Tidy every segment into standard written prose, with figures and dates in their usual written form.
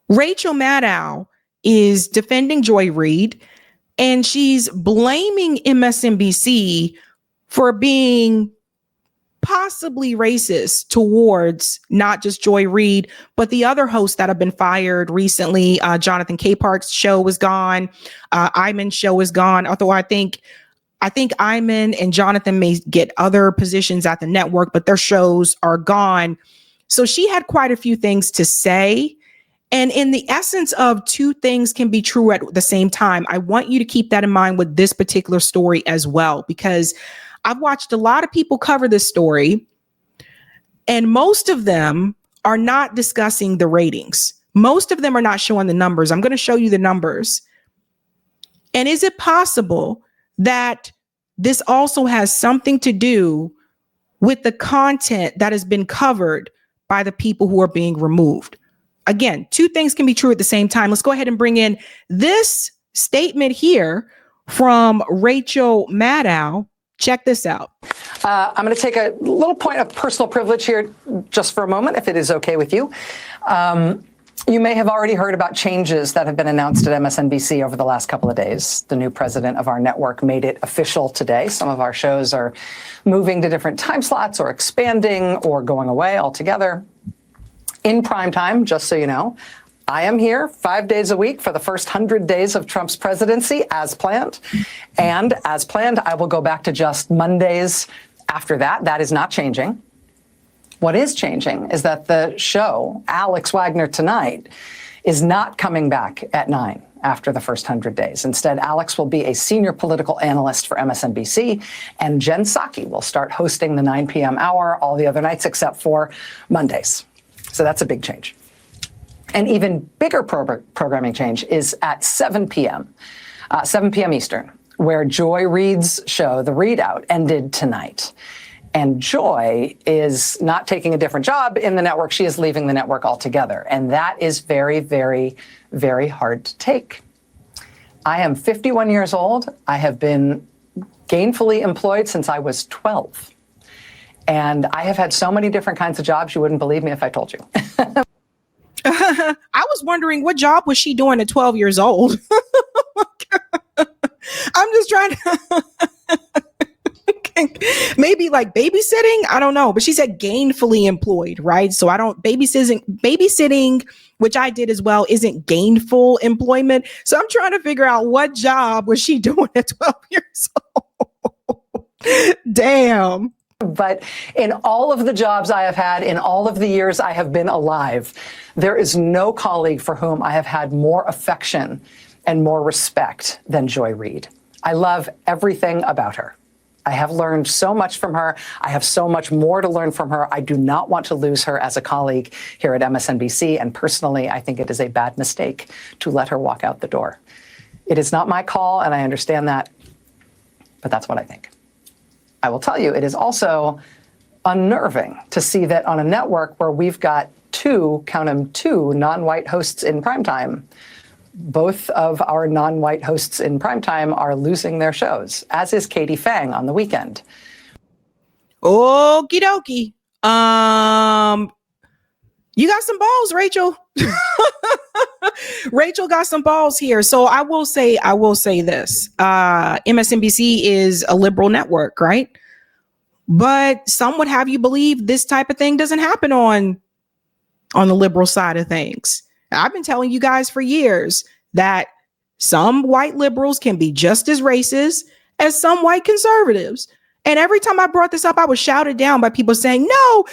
Rachel Maddow is defending Joy Reid, and she's blaming MSNBC for being possibly racist towards not just Joy Reid, but the other hosts that have been fired recently. Jonathan Capehart's show is gone. Iman's show is gone. Although I think Iman and Jonathan may get other positions at the network, but their shows are gone. So she had quite a few things to say. And in the essence of two things can be true at the same time, I want you to keep that in mind with this particular story as well, because I've watched a lot of people cover this story, and most of them are not discussing the ratings. Most of them are not showing the numbers. I'm going to show you the numbers. And is it possible that this also has something to do with the content that has been covered by the people who are being removed? Again, two things can be true at the same time. Let's go ahead and bring in this statement here from Rachel Maddow. Check this out. I'm going to take a little point of personal privilege here just for a moment, if it is okay with you. You may have already heard about changes that have been announced at MSNBC over the last couple of days. The new president of our network made it official today. Some of our shows are moving to different time slots or expanding or going away altogether. In prime time, just so you know, I am here 5 days a week for the first 100 days of Trump's presidency as planned. And as planned, I will go back to just Mondays after that. That is not changing. What is changing is that the show, Alex Wagner Tonight, is not coming back at 9 after the first 100 days. Instead, Alex will be a senior political analyst for MSNBC, and Jen Psaki will start hosting the 9 p.m. hour all the other nights except for Mondays. So that's a big change. An even bigger programming change is at 7 p.m. Eastern, where Joy Reid's show, The Readout, ended tonight. And Joy is not taking a different job in the network. She is leaving the network altogether. And that is very, very, very hard to take. I am 51 years old. I have been gainfully employed since I was 12. And I have had so many different kinds of jobs, you wouldn't believe me if I told you. I was wondering what job was she doing at 12 years old? I'm just trying to maybe like babysitting. I don't know, but she said gainfully employed, right? So I don't babysitting, which I did as well, isn't gainful employment. So I'm trying to figure out what job was she doing at 12 years old? Damn. But in all of the jobs I have had, in all of the years I have been alive, there is no colleague for whom I have had more affection and more respect than Joy Reid. I love everything about her. I have learned so much from her. I have so much more to learn from her. I do not want to lose her as a colleague here at MSNBC. And personally, I think it is a bad mistake to let her walk out the door. It is not my call, and I understand that, but that's what I think. I will tell you, it is also unnerving to see that on a network where we've got two non-white hosts in primetime, both of our non-white hosts in primetime are losing their shows, as is Katie Fang on the weekend. Okie dokie. You got some balls, Rachel. Rachel got some balls here. So I will say this. MSNBC is a liberal network, right? But some would have you believe this type of thing doesn't happen on the liberal side of things. I've been telling you guys for years that some white liberals can be just as racist as some white conservatives. And every time I brought this up, I was shouted down by people saying, no,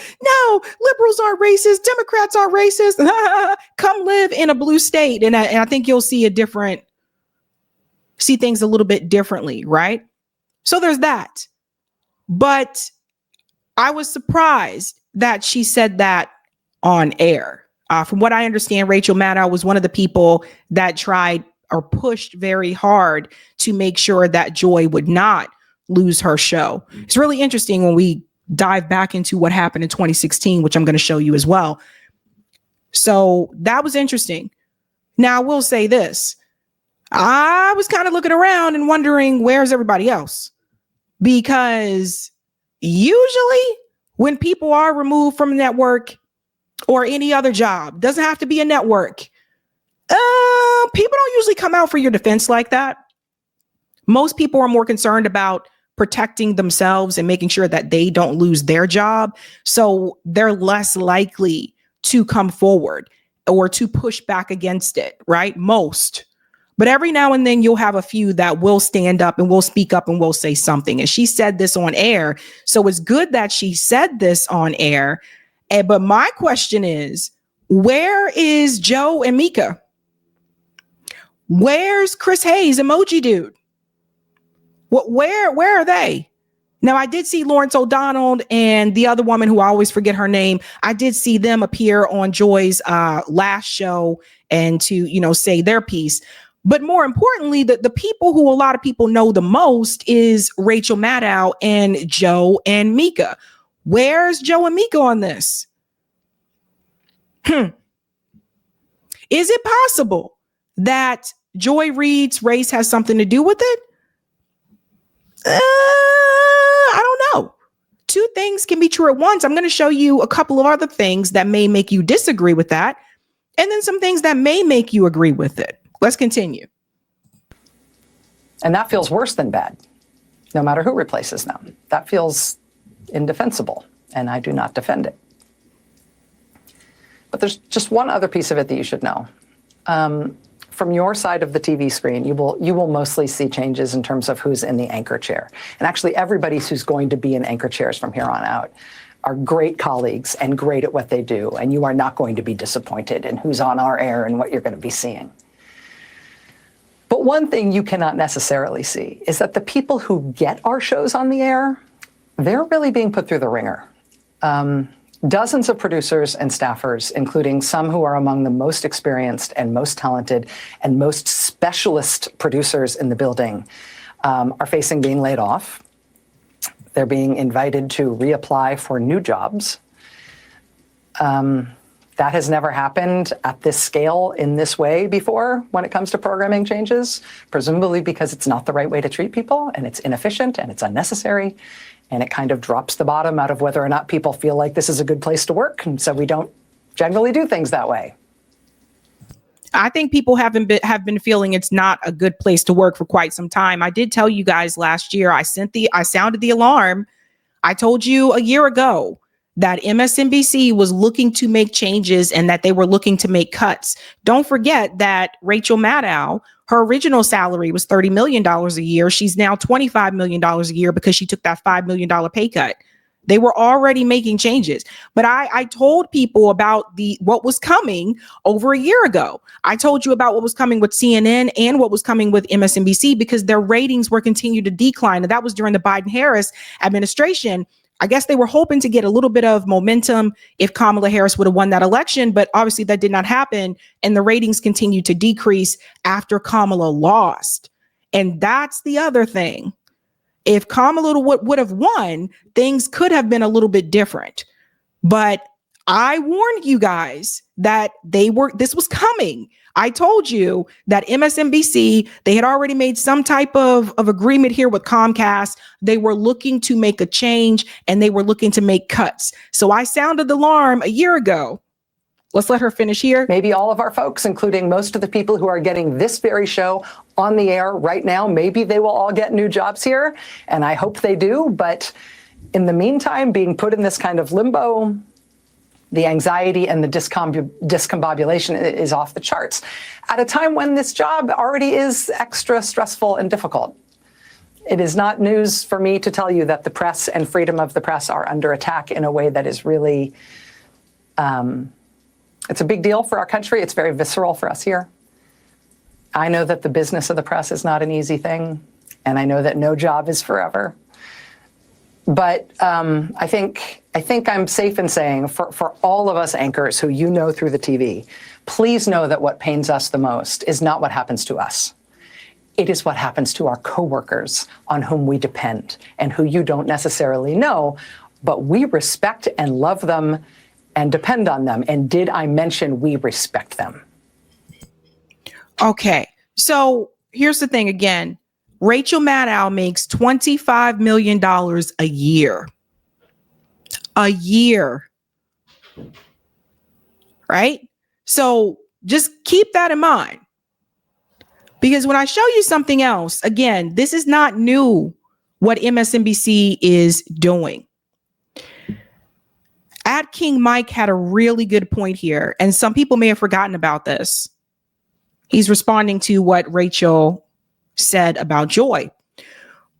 liberals aren't racist. Democrats aren't racist. Come live in a blue state. And I think you'll see things a little bit differently, right? So there's that. But I was surprised that she said that on air. From what I understand, Rachel Maddow was one of the people that tried or pushed very hard to make sure that Joy would not lose her show. It's really interesting when we dive back into what happened in 2016, which I'm going to show you as well. So that was interesting. Now, I will say this. I was kind of looking around and wondering, where's everybody else? Because usually when people are removed from a network or any other job, doesn't have to be a network, People don't usually come out for your defense like that. Most people are more concerned about protecting themselves and making sure that they don't lose their job. So they're less likely to come forward or to push back against it, right? Most. But every now and then you'll have a few that will stand up and will speak up and will say something. And she said this on air. So it's good that she said this on air. But my question is, where is Joe and Mika? Where's Chris Hayes, emoji dude? Where are they? Now, I did see Lawrence O'Donnell and the other woman who I always forget her name. I did see them appear on Joy's last show and to, say their piece. But more importantly, the people who a lot of people know the most is Rachel Maddow and Joe and Mika. Where's Joe and Mika on this? Is it possible that Joy Reid's race has something to do with it? I don't know. Two things can be true at once. I'm going to show you a couple of other things that may make you disagree with that, and then some things that may make you agree with it. Let's continue. And that feels worse than bad, no matter who replaces them. That feels indefensible, and I do not defend it. But there's just one other piece of it that you should know. From your side of the TV screen, you will mostly see changes in terms of who's in the anchor chair. And actually, everybody who's going to be in anchor chairs from here on out are great colleagues and great at what they do. And you are not going to be disappointed in who's on our air and what you're going to be seeing. But one thing you cannot necessarily see is that the people who get our shows on the air, they're really being put through the ringer. Dozens of producers and staffers, including some who are among the most experienced and most talented and most specialist producers in the building, are facing being laid off. They're being invited to reapply for new jobs. That has never happened at this scale in this way before when it comes to programming changes, presumably because it's not the right way to treat people and it's inefficient and it's unnecessary. And it kind of drops the bottom out of whether or not people feel like this is a good place to work. And so we don't generally do things that way. I think people have been feeling it's not a good place to work for quite some time. I did tell you guys last year, I sounded the alarm. I told you a year ago that MSNBC was looking to make changes and that they were looking to make cuts. Don't forget that Rachel Maddow, her original salary was $30 million a year. She's now $25 million a year because she took that $5 million pay cut. They were already making changes. But I told people about what was coming over a year ago. I told you about what was coming with CNN and what was coming with MSNBC because their ratings were continuing to decline. And that was during the Biden-Harris administration. I guess they were hoping to get a little bit of momentum if Kamala Harris would have won that election, but obviously that did not happen. And the ratings continued to decrease after Kamala lost. And that's the other thing. If Kamala would have won, things could have been a little bit different. But I warned you guys that this was coming. I told you that MSNBC, they had already made some type of agreement here with Comcast. They were looking to make a change and they were looking to make cuts. So I sounded the alarm a year ago. Let's let her finish here. Maybe all of our folks, including most of the people who are getting this very show on the air right now, maybe they will all get new jobs here. And I hope they do. But in the meantime, being put in this kind of limbo, the anxiety and the discombobulation is off the charts at a time when this job already is extra stressful and difficult. It is not news for me to tell you that the press and freedom of the press are under attack in a way that is really, it's a big deal for our country. It's very visceral for us here. I know that the business of the press is not an easy thing, and I know that no job is forever. But I think I'm safe in saying for all of us anchors who you know through the TV, please know that what pains us the most is not what happens to us. It is what happens to our coworkers on whom we depend and who you don't necessarily know, but we respect and love them and depend on them. And did I mention we respect them? Okay, so here's the thing again. Rachel Maddow makes $25 million a year. A year. Right? So Just keep that in mind. Because when I show you something else, again, this is not new what MSNBC is doing. At King Mike had a really good point here, and some people may have forgotten about this. He's responding to what Rachel said about Joy.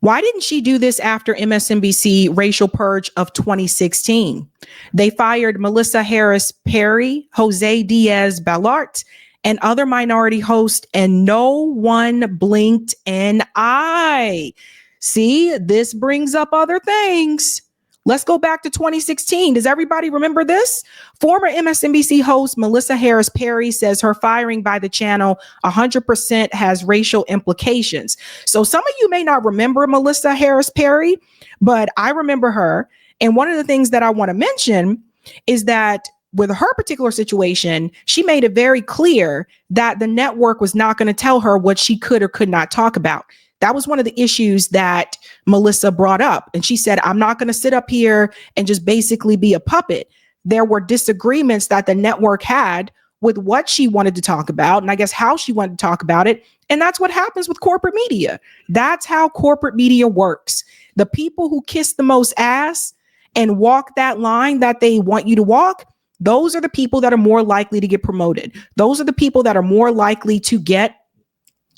Why didn't she do this after MSNBC racial purge of 2016? They fired Melissa Harris Perry, Jose Diaz Balart, and other minority hosts, and no one blinked an eye. See, this brings up other things. Let's go back to 2016. Does everybody remember this? Former MSNBC host Melissa Harris Perry says her firing by the channel 100% has racial implications. So some of you may not remember Melissa Harris Perry, but I remember her. And one of the things that I want to mention is that with her particular situation, she made it very clear that the network was not going to tell her what she could or could not talk about. That was one of the issues that Melissa brought up. And she said, I'm not going to sit up here and just basically be a puppet. There were disagreements that the network had with what she wanted to talk about, and I guess how she wanted to talk about it. And that's what happens with corporate media. That's how corporate media works. The people who kiss the most ass and walk that line that they want you to walk, those are the people that are more likely to get promoted. Those are the people that are more likely to get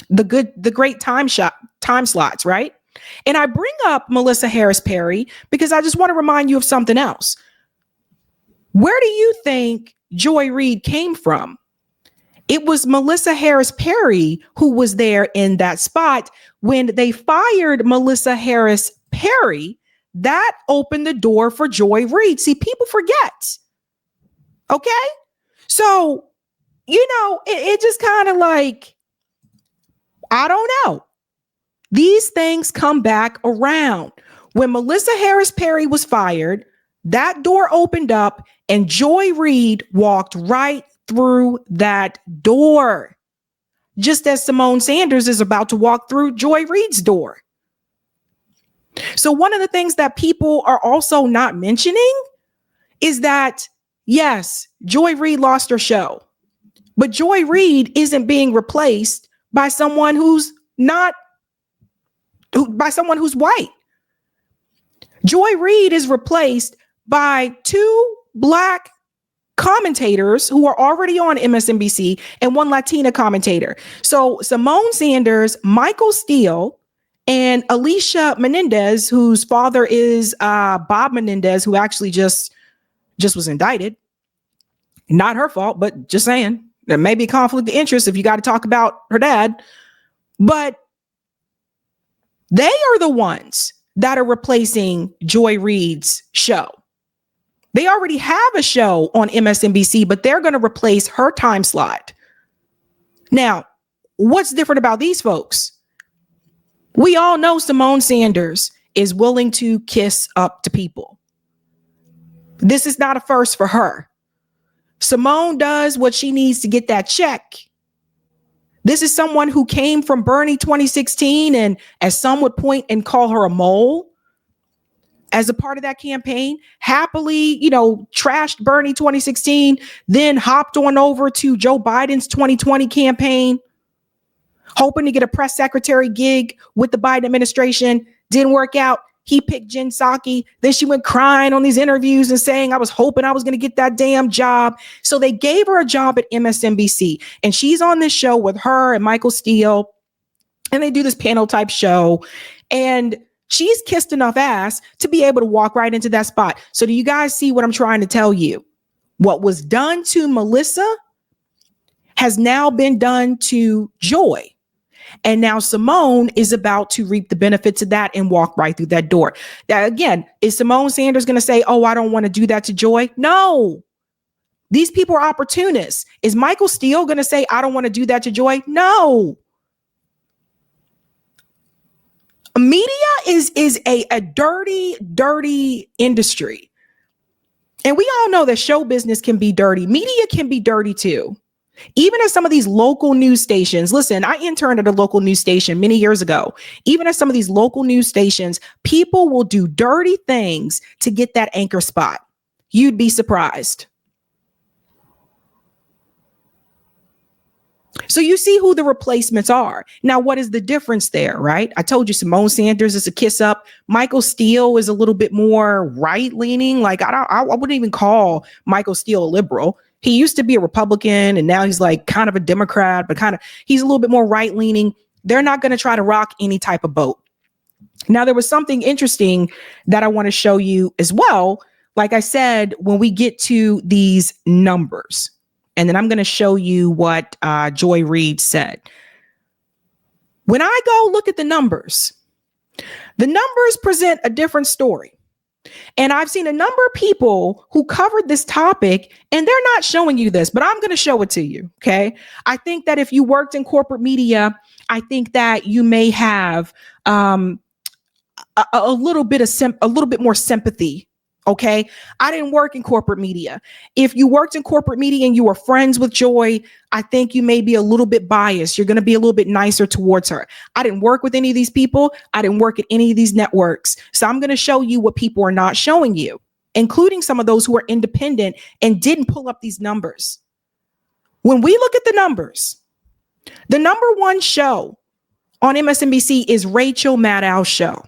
the great time slots, right? And I bring up Melissa Harris Perry because I just want to remind you of something else. Where do you think Joy Reid came from? It was Melissa Harris Perry who was there in that spot. When they fired Melissa Harris Perry, that opened the door for Joy Reid. See, people forget. Okay? So, it just kind of like, I don't know. These things come back around. When Melissa Harris Perry was fired, that door opened up and Joy Reid walked right through that door, just as Simone Sanders is about to walk through Joy Reid's door. So one of the things that people are also not mentioning is that, yes, Joy Reid lost her show, but Joy Reid isn't being replaced by someone who's white. Joy Reid is replaced by two Black commentators who are already on MSNBC and one Latina commentator. So Simone Sanders, Michael Steele, and Alicia Menendez, whose father is Bob Menendez, who actually just was indicted. Not her fault, but just saying. There may be a conflict of interest if you got to talk about her dad, but they are the ones that are replacing Joy Reid's show. They already have a show on MSNBC, but they're going to replace her time slot. Now, what's different about these folks? We all know Simone Sanders is willing to kiss up to people. This is not a first for her. Simone does what she needs to get that check. This is someone who came from Bernie 2016, and as some would point and call her a mole as a part of that campaign, happily, trashed Bernie 2016, then hopped on over to Joe Biden's 2020 campaign, hoping to get a press secretary gig with the Biden administration. Didn't work out. He picked Jen Psaki. Then she went crying on these interviews and saying, I was hoping I was going to get that damn job. So they gave her a job at MSNBC. And she's on this show with her and Michael Steele. And they do this panel type show. And she's kissed enough ass to be able to walk right into that spot. So do you guys see what I'm trying to tell you? What was done to Melissa has now been done to Joy. And now Simone is about to reap the benefits of that and walk right through that door. Now, again, is Simone Sanders going to say, oh, I don't want to do that to Joy? No. These people are opportunists. Is Michael Steele going to say, I don't want to do that to Joy? No. Media is a dirty, dirty industry. And we all know that show business can be dirty. Media can be dirty too. Even at some of these local news stations, listen, I interned at a local news station many years ago. Even at some of these local news stations, people will do dirty things to get that anchor spot. You'd be surprised. So you see who the replacements are. Now, what is the difference there, right? I told you Simone Sanders is a kiss up. Michael Steele is a little bit more right leaning. Like I wouldn't even call Michael Steele a liberal. He used to be a Republican and now he's like kind of a Democrat, but he's a little bit more right leaning. They're not going to try to rock any type of boat. Now, there was something interesting that I want to show you as well. Like I said, when we get to these numbers, and then I'm going to show you what Joy Reid said. When I go look at the numbers present a different story. And I've seen a number of people who covered this topic, and they're not showing you this, but I'm going to show it to you. Okay. I think that if you worked in corporate media, I think that you may have a little bit more sympathy. Okay. I didn't work in corporate media. If you worked in corporate media and you were friends with Joy, I think you may be a little bit biased. You're going to be a little bit nicer towards her. I didn't work with any of these people. I didn't work at any of these networks. So I'm going to show you what people are not showing you, including some of those who are independent and didn't pull up these numbers. When we look at the numbers, the number one show on MSNBC is Rachel Maddow's show.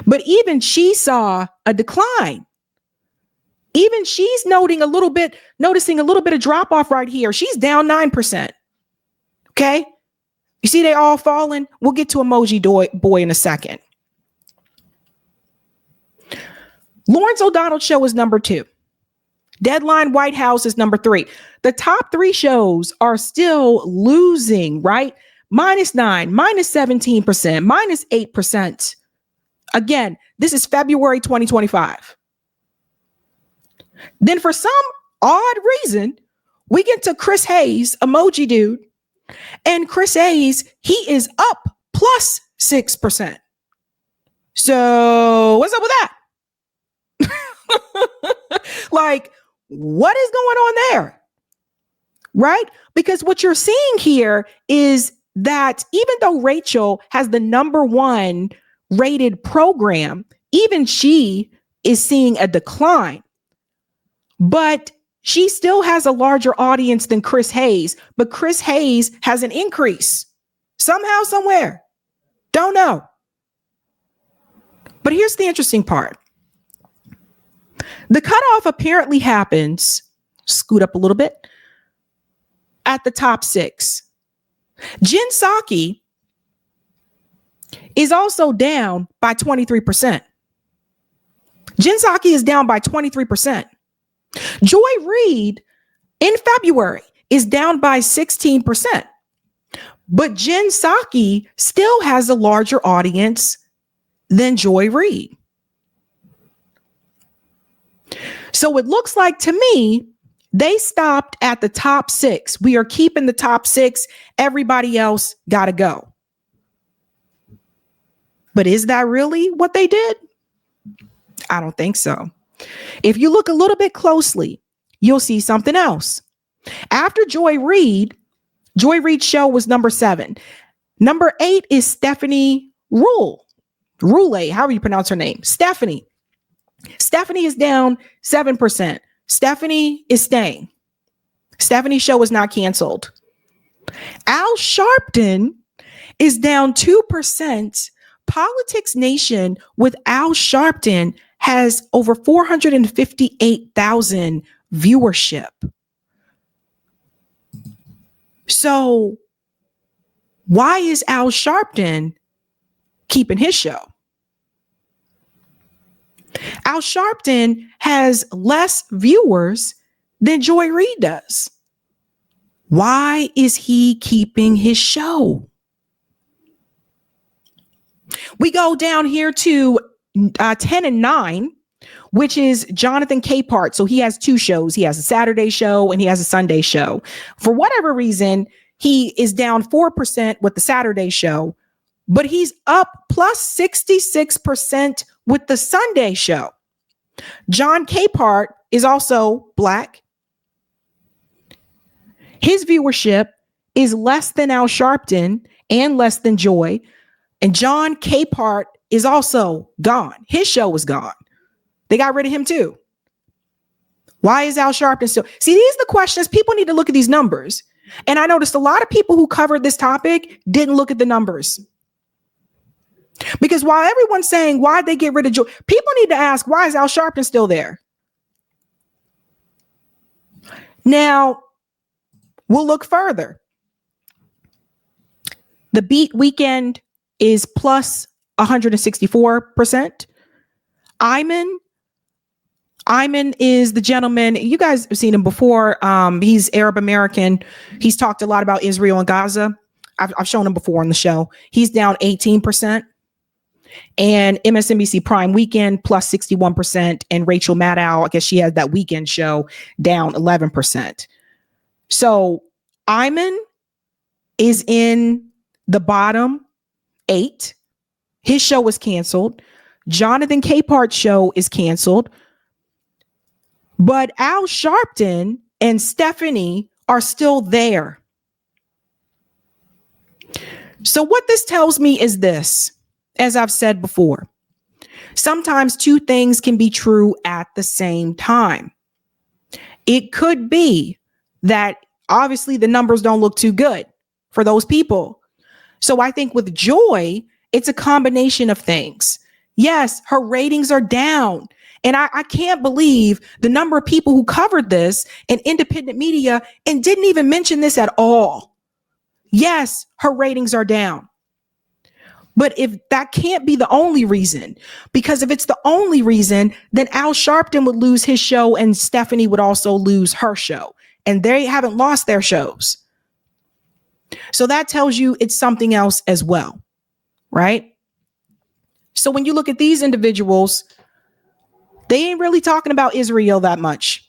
But even she saw a decline. Even she's noticing a little bit of drop off right here. She's down 9%. Okay. You see, they all falling. We'll get to Emoji Boy in a second. Lawrence O'Donnell's show is number 2. Deadline White House is number 3. The top 3 shows are still losing, right? -9, -17%, -8%. Again, this is February 2025. Then for some odd reason, we get to Chris Hayes, Emoji Dude, and Chris Hayes, he is up +6%. So what's up with that? Like, what is going on there? Right? Because what you're seeing here is that even though Rachel has the number 1 rated program, even she is seeing a decline, but she still has a larger audience than Chris Hayes, but Chris Hayes has an increase somehow, somewhere. Don't know. But here's the interesting part. The cutoff apparently happens, scoot up a little bit, at the top 6. Jen Psaki is also down by 23%. Jen Psaki is down by 23%. Joy Reid in February is down by 16%. But Jen Psaki still has a larger audience than Joy Reid. So it looks like to me, they stopped at the top 6. We are keeping the top 6. Everybody else got to go. But is that really what they did? I don't think so. If you look a little bit closely, you'll see something else. After Joy Reid's show was number 7. Number 8 is Stephanie Rule, however you pronounce her name. Stephanie is down 7%. Stephanie is staying. Stephanie's show was not canceled. Al Sharpton is down 2%. Politics Nation with Al Sharpton has over 458,000 viewership. So why is Al Sharpton keeping his show? Al Sharpton has less viewers than Joy Reid does. Why is he keeping his show? We go down here to 10 and 9, which is Jonathan Capehart. So he has 2 shows. He has a Saturday show and he has a Sunday show. For whatever reason, he is down 4% with the Saturday show, but he's up +66% with the Sunday show. John Capehart is also Black. His viewership is less than Al Sharpton and less than Joy. And John Capehart is also gone. His show was gone. They got rid of him too. Why is Al Sharpton still? See, these are the questions. People need to look at these numbers And I noticed a lot of people who covered this topic didn't look at the numbers. Because while everyone's saying, why'd they get rid of Joy? People need to ask, why is Al Sharpton still there? Now, we'll look further. The beat weekend is plus 164%. Ayman is the gentleman. You guys have seen him before. He's Arab American. He's talked a lot about Israel and Gaza. I've shown him before on the show. He's down 18%. And MSNBC Prime Weekend plus 61%. And Rachel Maddow, I guess she has that weekend show, down 11%. So Ayman is in the bottom 8. His show was canceled. Jonathan Capart's show is canceled. But Al Sharpton and Stephanie are still there. So what this tells me is this, as I've said before, sometimes two things can be true at the same time. It could be that obviously the numbers don't look too good for those people. So I think with Joy, it's a combination of things. Yes, her ratings are down. And I can't believe the number of people who covered this in independent media and didn't even mention this at all. Yes, her ratings are down. But if that can't be the only reason, because if it's the only reason, then Al Sharpton would lose his show and Stephanie would also lose her show. And they haven't lost their shows. So that tells you it's something else as well, right? So when you look at these individuals, they ain't really talking about Israel that much.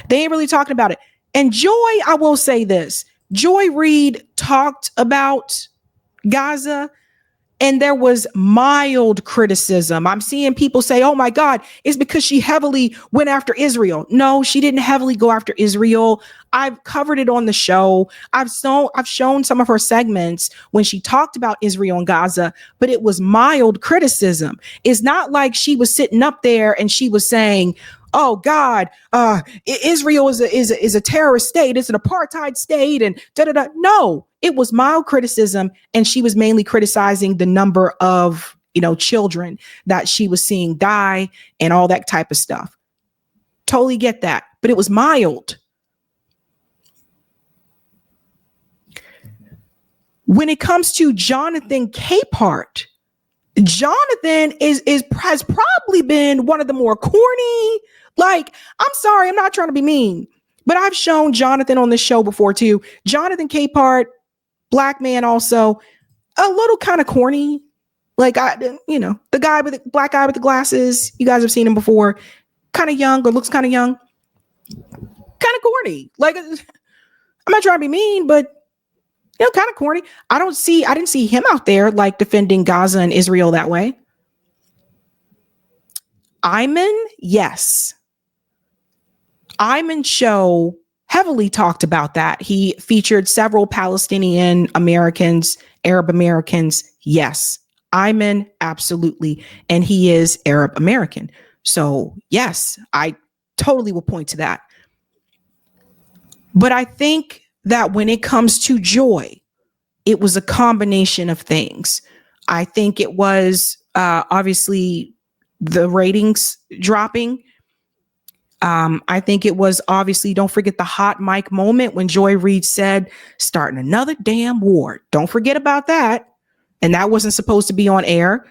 They ain't really talking about it. And Joy, I will say this, Joy Reid talked about Gaza, and there was mild criticism. I'm seeing people say, oh my God, it's because she heavily went after Israel. No, she didn't heavily go after Israel. I've covered it on the show. I've shown some of her segments when she talked about Israel and Gaza, but it was mild criticism. It's not like she was sitting up there and she was saying, oh God, Israel is a terrorist state. It's an apartheid state and da-da-da. No, it was mild criticism. And she was mainly criticizing the number of, children that she was seeing die and all that type of stuff. Totally get that. But it was mild. When it comes to Jonathan Capehart, Jonathan has probably been one of the more corny. Like, I'm sorry, I'm not trying to be mean, but I've shown Jonathan on this show before too. Jonathan Capehart, black man, also a little kind of corny. Like, the guy with the black guy with the glasses. You guys have seen him before. Kind of young, or looks kind of young. Kind of corny. Like, I'm not trying to be mean, but kind of corny. I didn't see him out there like defending Gaza and Israel that way. Ayman, yes. Ayman's show heavily talked about that. He featured several Palestinian Americans, Arab Americans. Yes. Ayman, absolutely. And he is Arab American. So yes, I totally will point to that. But I think that when it comes to Joy, it was a combination of things. I think it was obviously the ratings dropping. I think it was obviously, don't forget the hot mic moment when Joy Reid said, starting another damn war. Don't forget about that. And that wasn't supposed to be on air.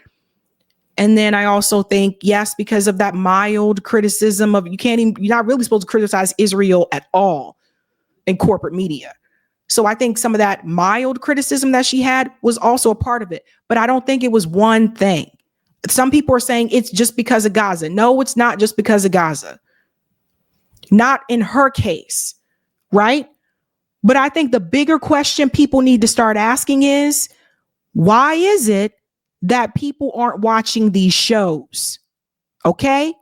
And then I also think, yes, because of that mild criticism of you're not really supposed to criticize Israel at all in corporate media. So I think some of that mild criticism that she had was also a part of it, but I don't think it was one thing. Some people are saying it's just because of Gaza. No, it's not just because of Gaza. Not in her case, right? But I think the bigger question people need to start asking is, why is it that people aren't watching these shows? Okay?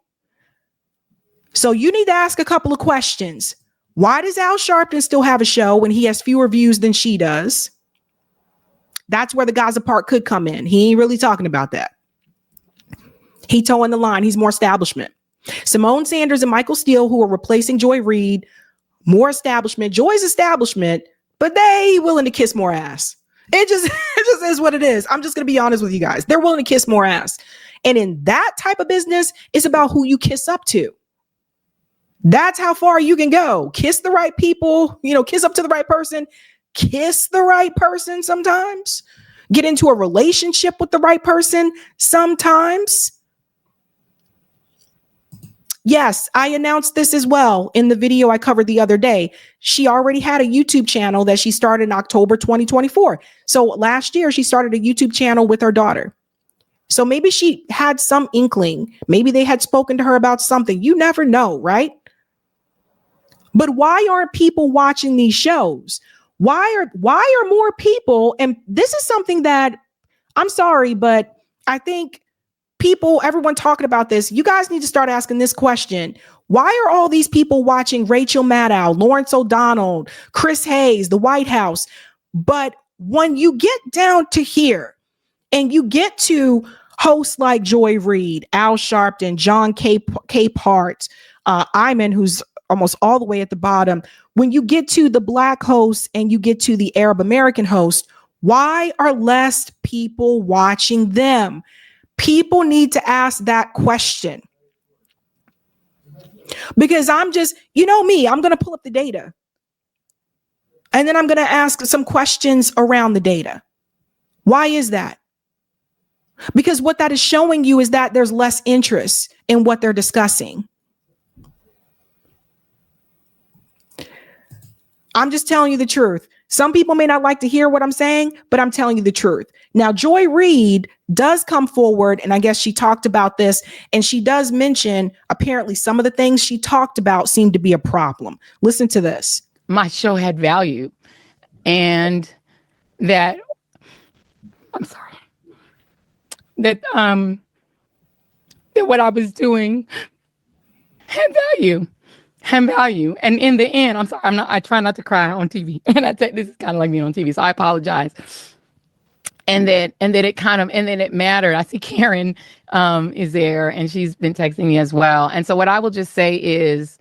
So you need to ask a couple of questions. Why does Al Sharpton still have a show when he has fewer views than she does? That's where the Gaza part could come in. He ain't really talking about that. He towing the line. He's more establishment. Simone Sanders and Michael Steele, who are replacing Joy Reid, more establishment. Joy's establishment, but they willing to kiss more ass. It just is what it is. I'm just going to be honest with you guys. They're willing to kiss more ass. And in that type of business, it's about who you kiss up to. That's how far you can go. Kiss the right people, kiss up to the right person, kiss the right person sometimes, get into a relationship with the right person sometimes. Yes, I announced this as well in the video I covered the other day. She already had a YouTube channel that she started in October 2024. So last year, she started a YouTube channel with her daughter. So maybe she had some inkling. Maybe they had spoken to her about something. You never know, right? But why aren't people watching these shows? Why are more people? And this is something that, I'm sorry, but I think everyone talking about this, you guys need to start asking this question. Why are all these people watching Rachel Maddow, Lawrence O'Donnell, Chris Hayes, the White House? But when you get down to here and you get to hosts like Joy Reid, Al Sharpton, John Capehart, Iman, who's almost all the way at the bottom, when you get to the Black host and you get to the Arab American host, why are less people watching them? People need to ask that question. Because I'm just, me, I'm going to pull up the data. And then I'm going to ask some questions around the data. Why is that? Because what that is showing you is that there's less interest in what they're discussing. I'm just telling you the truth. Some people may not like to hear what I'm saying, but I'm telling you the truth. Now, Joy Reid does come forward, and I guess she talked about this, and she does mention apparently some of the things she talked about seem to be a problem. Listen to this. My show had value, and that what I was doing had value. And in the end, I'm sorry, I try not to cry on TV. And this is kind of like me on TV, so I apologize. And then it mattered. I see Karen is there, and she's been texting me as well. And so what I will just say is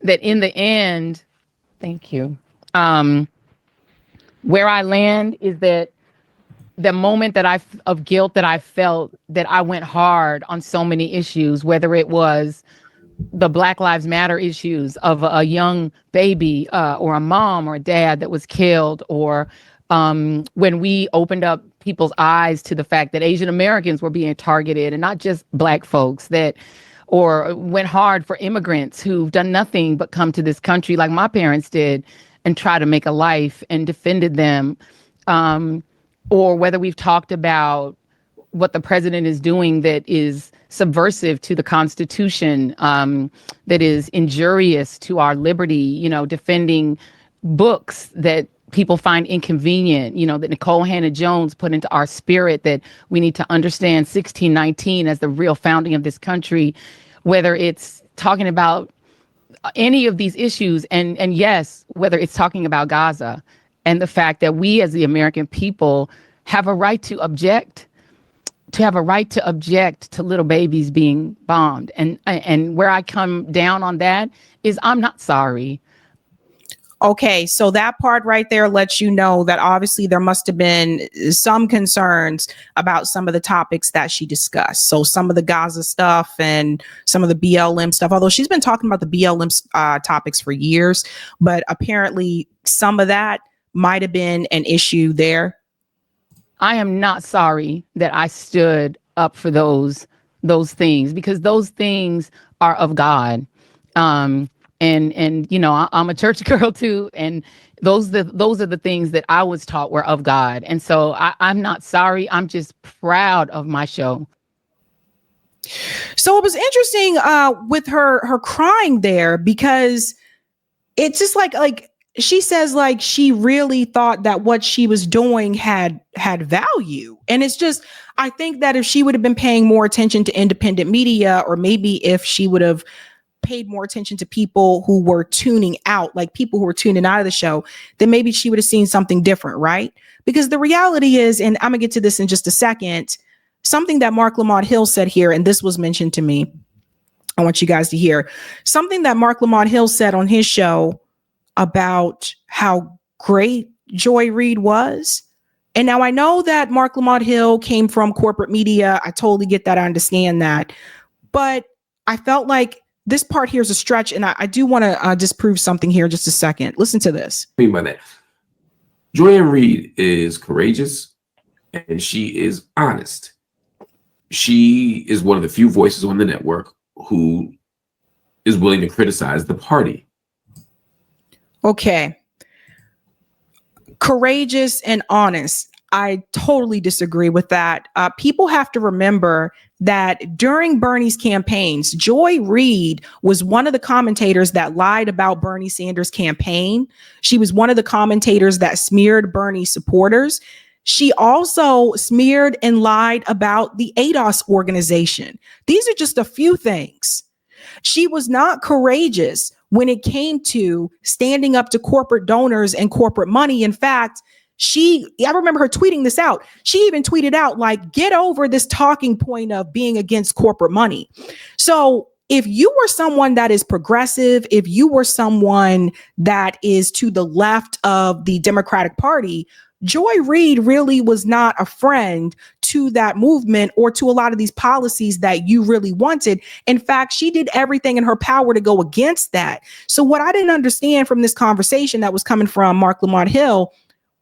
that in the end, thank you. Where I land is that the moment of guilt that I felt, that I went hard on so many issues, whether it was the Black Lives Matter issues of a young baby or a mom or a dad that was killed, or when we opened up people's eyes to the fact that Asian Americans were being targeted and not just Black folks, or went hard for immigrants who've done nothing but come to this country like my parents did and try to make a life and defended them, or whether we've talked about what the president is doing that is subversive to the Constitution, that is injurious to our liberty, defending books that people find inconvenient, that Nicole Hannah-Jones put into our spirit, that we need to understand 1619 as the real founding of this country, whether it's talking about any of these issues, and yes, whether it's talking about Gaza and the fact that we as the American people have a right to object, to little babies being bombed. And where I come down on that is I'm not sorry. Okay, so that part right there lets you know that obviously there must have been some concerns about some of the topics that she discussed. So some of the Gaza stuff and some of the BLM stuff, although she's been talking about the BLM topics for years, but apparently some of that might have been an issue there. I am not sorry that I stood up for those things, because those things are of God. And I'm a church girl too, and those are the things that I was taught were of God. And so I'm not sorry. I'm just proud of my show. So it was interesting with her crying there, because it's just like she says, like, she really thought that what she was doing had value. And it's just, I think that if she would have been paying more attention to independent media, or maybe if she would have paid more attention to people who were tuning out, like people who were tuning out of the show, then maybe she would have seen something different, right? Because the reality is, and I'm gonna get to this in just a second, something that Mark Lamont Hill said here, and this was mentioned to me, I want you guys to hear something that Mark Lamont Hill said on his show about how great Joy Reid was. And now I know that Mark Lamont Hill came from corporate media. I totally get that. I understand that. But I felt like this part here is a stretch. And I do want to disprove something here just a second. Listen to this. What do you mean by that? Joy Reid is courageous and she is honest. She is one of the few voices on the network who is willing to criticize the party. Okay. Courageous and honest. I totally disagree with that. People have to remember that during Bernie's campaigns, Joy Reid was one of the commentators that lied about Bernie Sanders' campaign. She was one of the commentators that smeared Bernie supporters. She also smeared and lied about the ADOS organization. These are just a few things. She was not courageous when it came to standing up to corporate donors and corporate money. In fact, I remember her tweeting this out. She even tweeted out, like, get over this talking point of being against corporate money. So if you were someone that is progressive, if you were someone that is to the left of the Democratic Party, Joy Reid really was not a friend to that movement or to a lot of these policies that you really wanted. In fact, she did everything in her power to go against that. So what I didn't understand from this conversation that was coming from Mark Lamont Hill,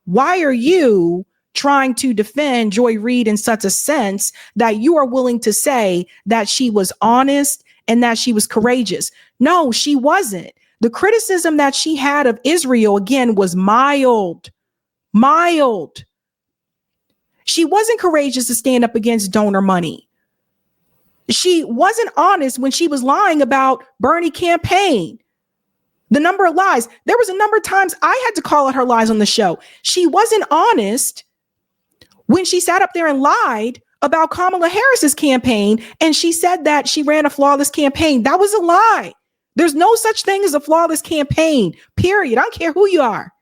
why are you trying to defend Joy Reid in such a sense that you are willing to say that she was honest and that she was courageous? No, she wasn't. The criticism that she had of Israel, again, was mild. She wasn't courageous to stand up against donor money. She wasn't honest when she was lying about Bernie campaign. The number of lies. There was a number of times I had to call out her lies on the show. She wasn't honest when she sat up there and lied about Kamala Harris's campaign. And she said that she ran a flawless campaign. That was a lie. There's no such thing as a flawless campaign, period. I don't care who you are,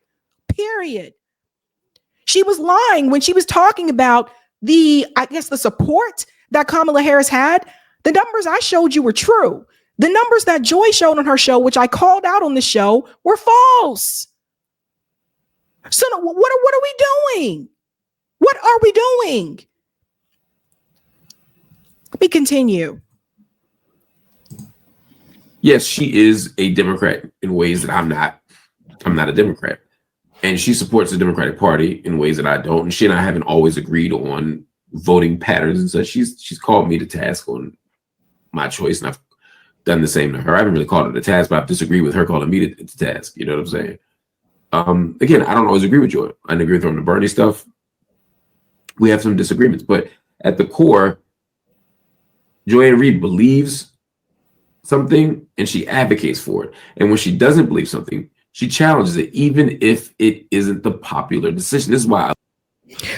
period. She was lying when she was talking about the support that Kamala Harris had. The numbers I showed you were true. The numbers that Joy showed on her show, which I called out on the show, were false. So what are we doing? What are we doing? Let me continue. Yes, she is a Democrat in ways that I'm not. I'm not a Democrat. And she supports the Democratic Party in ways that I don't. And she and I haven't always agreed on voting patterns and such. She's called me to task on my choice, and I've done the same to her. I haven't really called her to task, but I've disagreed with her calling me to task. You know what I'm saying? Again, I don't always agree with Joy. I agree with her on the Bernie stuff. We have some disagreements, but at the core, Joy Reid believes something and she advocates for it. And when she doesn't believe something, she challenges it, even if it isn't the popular decision. This is why.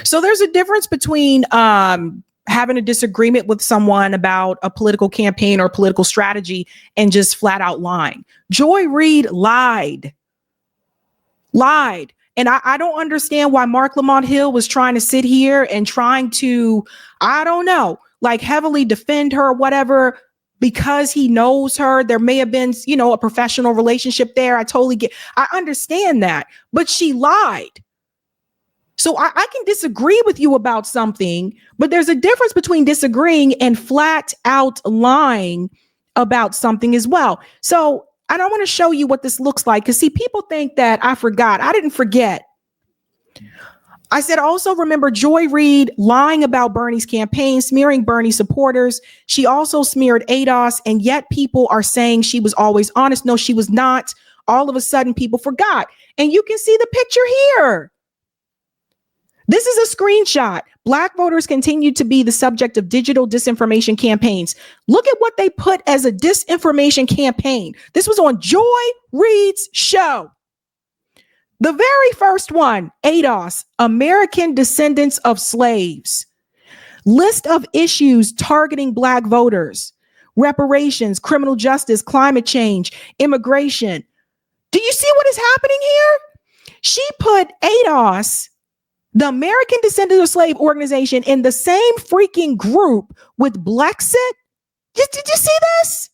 So there's a difference between having a disagreement with someone about a political campaign or political strategy and just flat out lying. Joy Reid lied. And I don't understand why Mark Lamont Hill was trying to sit here and trying to, I don't know, like heavily defend her or whatever, because he knows her. There may have been, a professional relationship there. I understand that, but she lied. So I can disagree with you about something, but there's a difference between disagreeing and flat out lying about something as well. So I want to show you what this looks like, because see, people think that I forgot. I didn't forget. I said, also remember Joy Reid lying about Bernie's campaign, smearing Bernie supporters. She also smeared ADOS, and yet people are saying she was always honest. No, she was not. All of a sudden, people forgot. And you can see the picture here. This is a screenshot. Black voters continue to be the subject of digital disinformation campaigns. Look at what they put as a disinformation campaign. This was on Joy Reid's show. The very first one, ADOS, American Descendants of Slaves. List of issues targeting Black voters. Reparations, criminal justice, climate change, immigration. Do you see what is happening here? She put ADOS, the American Descendants of Slave organization, in the same freaking group with Blexit. Did you see this?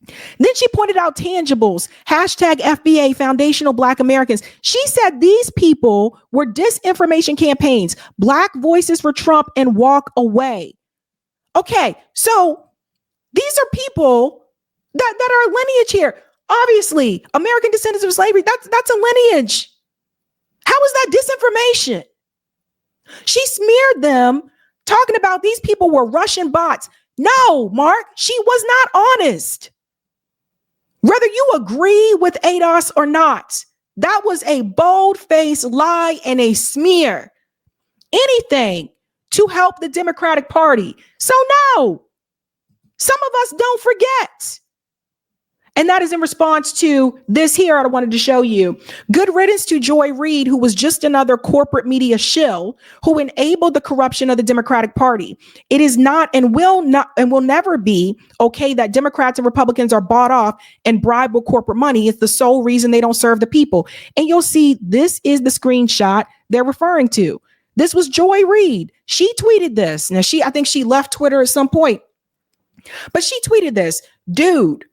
Then she pointed out tangibles, hashtag FBA, Foundational Black Americans. She said these people were disinformation campaigns, Black Voices for Trump and Walk Away. Okay, so these are people that are lineage here. Obviously, American descendants of slavery, that's a lineage. How is that disinformation? She smeared them talking about these people were Russian bots. No, Mark, she was not honest. Whether you agree with ADOS or not, that was a bold-faced lie and a smear. Anything to help the Democratic Party. So no, some of us don't forget. And that is in response to this here I wanted to show you. Good riddance to Joy Reid, who was just another corporate media shill who enabled the corruption of the Democratic Party. It is not and will never be okay that Democrats and Republicans are bought off and bribed with corporate money. It's the sole reason they don't serve the people. And you'll see this is the screenshot they're referring to. This was Joy Reid. She tweeted this. Now I think she left Twitter at some point, but she tweeted this. Dude,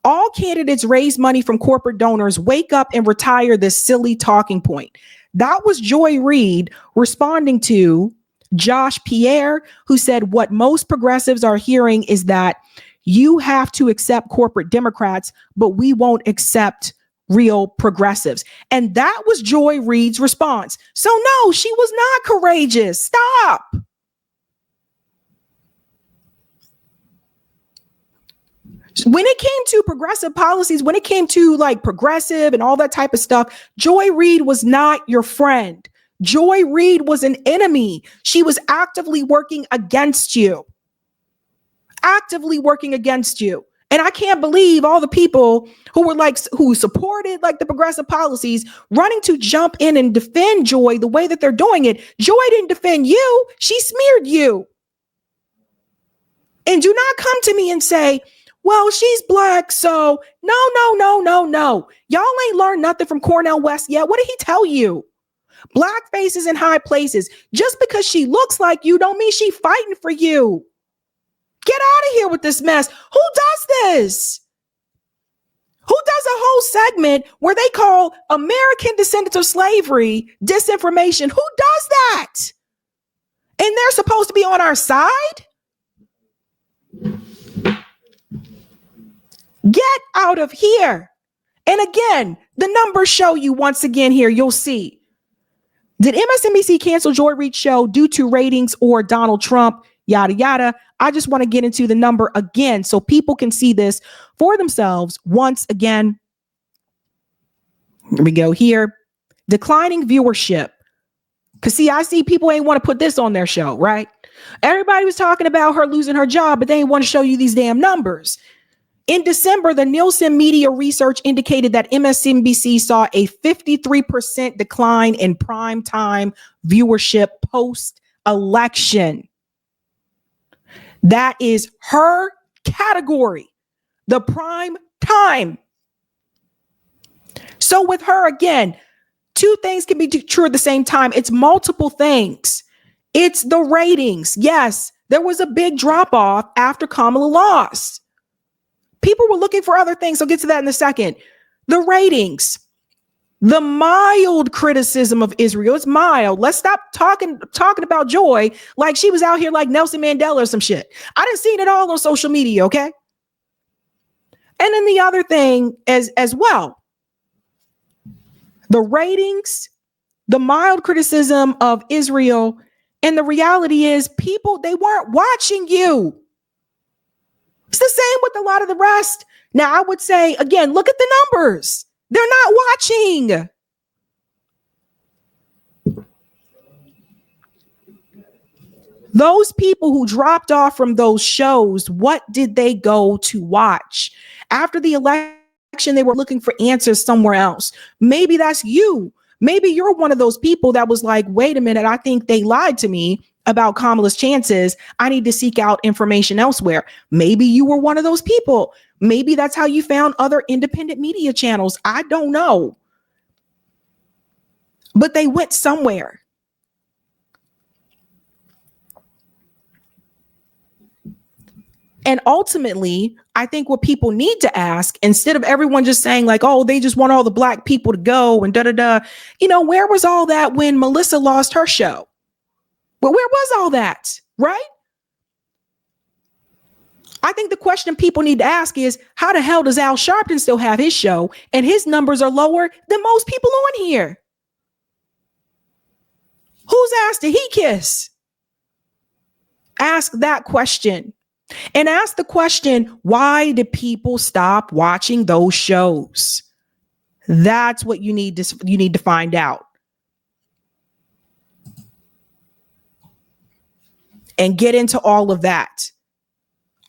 all candidates raise money from corporate donors. Wake up and retire this silly talking point. That was Joy Reid responding to Josh Pierre, who said what most progressives are hearing is that you have to accept corporate Democrats, but we won't accept real progressives. And that was Joy Reid's response. So no, she was not courageous. Stop. When it came to progressive policies, when it came to like progressive and all that type of stuff, Joy Reid was not your friend. Joy Reid was an enemy. She was actively working against you. Actively working against you. And I can't believe all the people who supported like the progressive policies running to jump in and defend Joy the way that they're doing it. Joy didn't defend you. She smeared you. And do not come to me and say, well, she's Black, so no. Y'all ain't learned nothing from Cornel West yet. What did he tell you? Black faces in high places. Just because she looks like you don't mean she fighting for you. Get out of here with this mess. Who does this? Who does a whole segment where they call American descendants of slavery disinformation? Who does that? And they're supposed to be on our side? Get out of here. And again, the numbers show you once again here, you'll see. Did MSNBC cancel Joy Reid's show due to ratings or Donald Trump? Yada, yada. I just want to get into the number again so people can see this for themselves once again. Here we go here. Declining viewership. Because see, I see people ain't want to put this on their show, right? Everybody was talking about her losing her job, but they ain't want to show you these damn numbers. In December, the Nielsen Media Research indicated that MSNBC saw a 53% decline in primetime viewership post-election. That is her category, the prime time. So with her, again, two things can be true at the same time. It's multiple things. It's the ratings. Yes, there was a big drop off after Kamala lost. People were looking for other things. I'll get to that in a second. The ratings, the mild criticism of Israel. It's mild. Let's stop talking about Joy like she was out here like Nelson Mandela or some shit. I didn't see it all on social media, okay? And then the other thing as well, the ratings, the mild criticism of Israel, and the reality is people, they weren't watching you. It's the same with a lot of the rest. Now, I would say, again, look at the numbers. They're not watching. Those people who dropped off from those shows, what did they go to watch? After the election, they were looking for answers somewhere else. Maybe that's you. Maybe you're one of those people that was like, wait a minute, I think they lied to me about Kamala's chances. I need to seek out information elsewhere. Maybe you were one of those people. Maybe that's how you found other independent media channels. I don't know. But they went somewhere. And ultimately, I think what people need to ask, instead of everyone just saying like, oh, they just want all the black people to go and da-da-da, where was all that when Melissa lost her show? Well, where was all that, right? I think the question people need to ask is, how the hell does Al Sharpton still have his show and his numbers are lower than most people on here? Whose ass did he kiss? Ask that question. And ask the question, why did people stop watching those shows? That's what you need to find out. And get into all of that.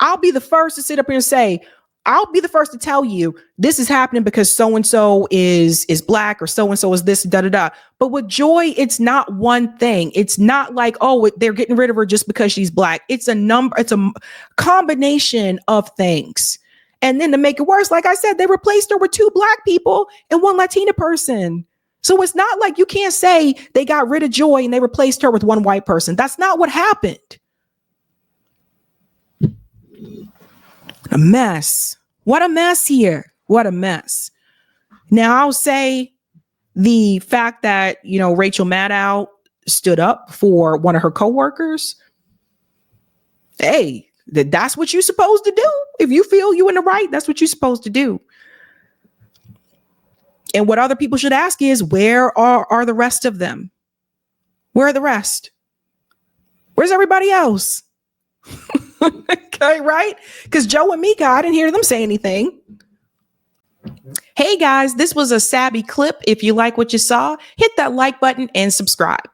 I'll be the first to sit up here and say, I'll be the first to tell you this is happening because so-and-so is black or so-and-so is this, da-da-da. But with Joy, it's not one thing. It's not like, oh, they're getting rid of her just because she's black. It's a combination of things. And then to make it worse, like I said, they replaced her with 2 black people and 1 Latina person. So it's not like you can't say they got rid of Joy and they replaced her with 1 white person. That's not what happened. A mess. What a mess here. What a mess. Now, I'll say the fact that, Rachel Maddow stood up for one of her coworkers. Hey, that's what you're supposed to do. If you feel you're in the right, that's what you're supposed to do. And what other people should ask is, where are the rest of them? Where are the rest? Where's everybody else? Okay, right? Because Joe and Mika, I didn't hear them say anything. Hey guys, this was a Sabby clip. If you like what you saw, hit that like button and subscribe.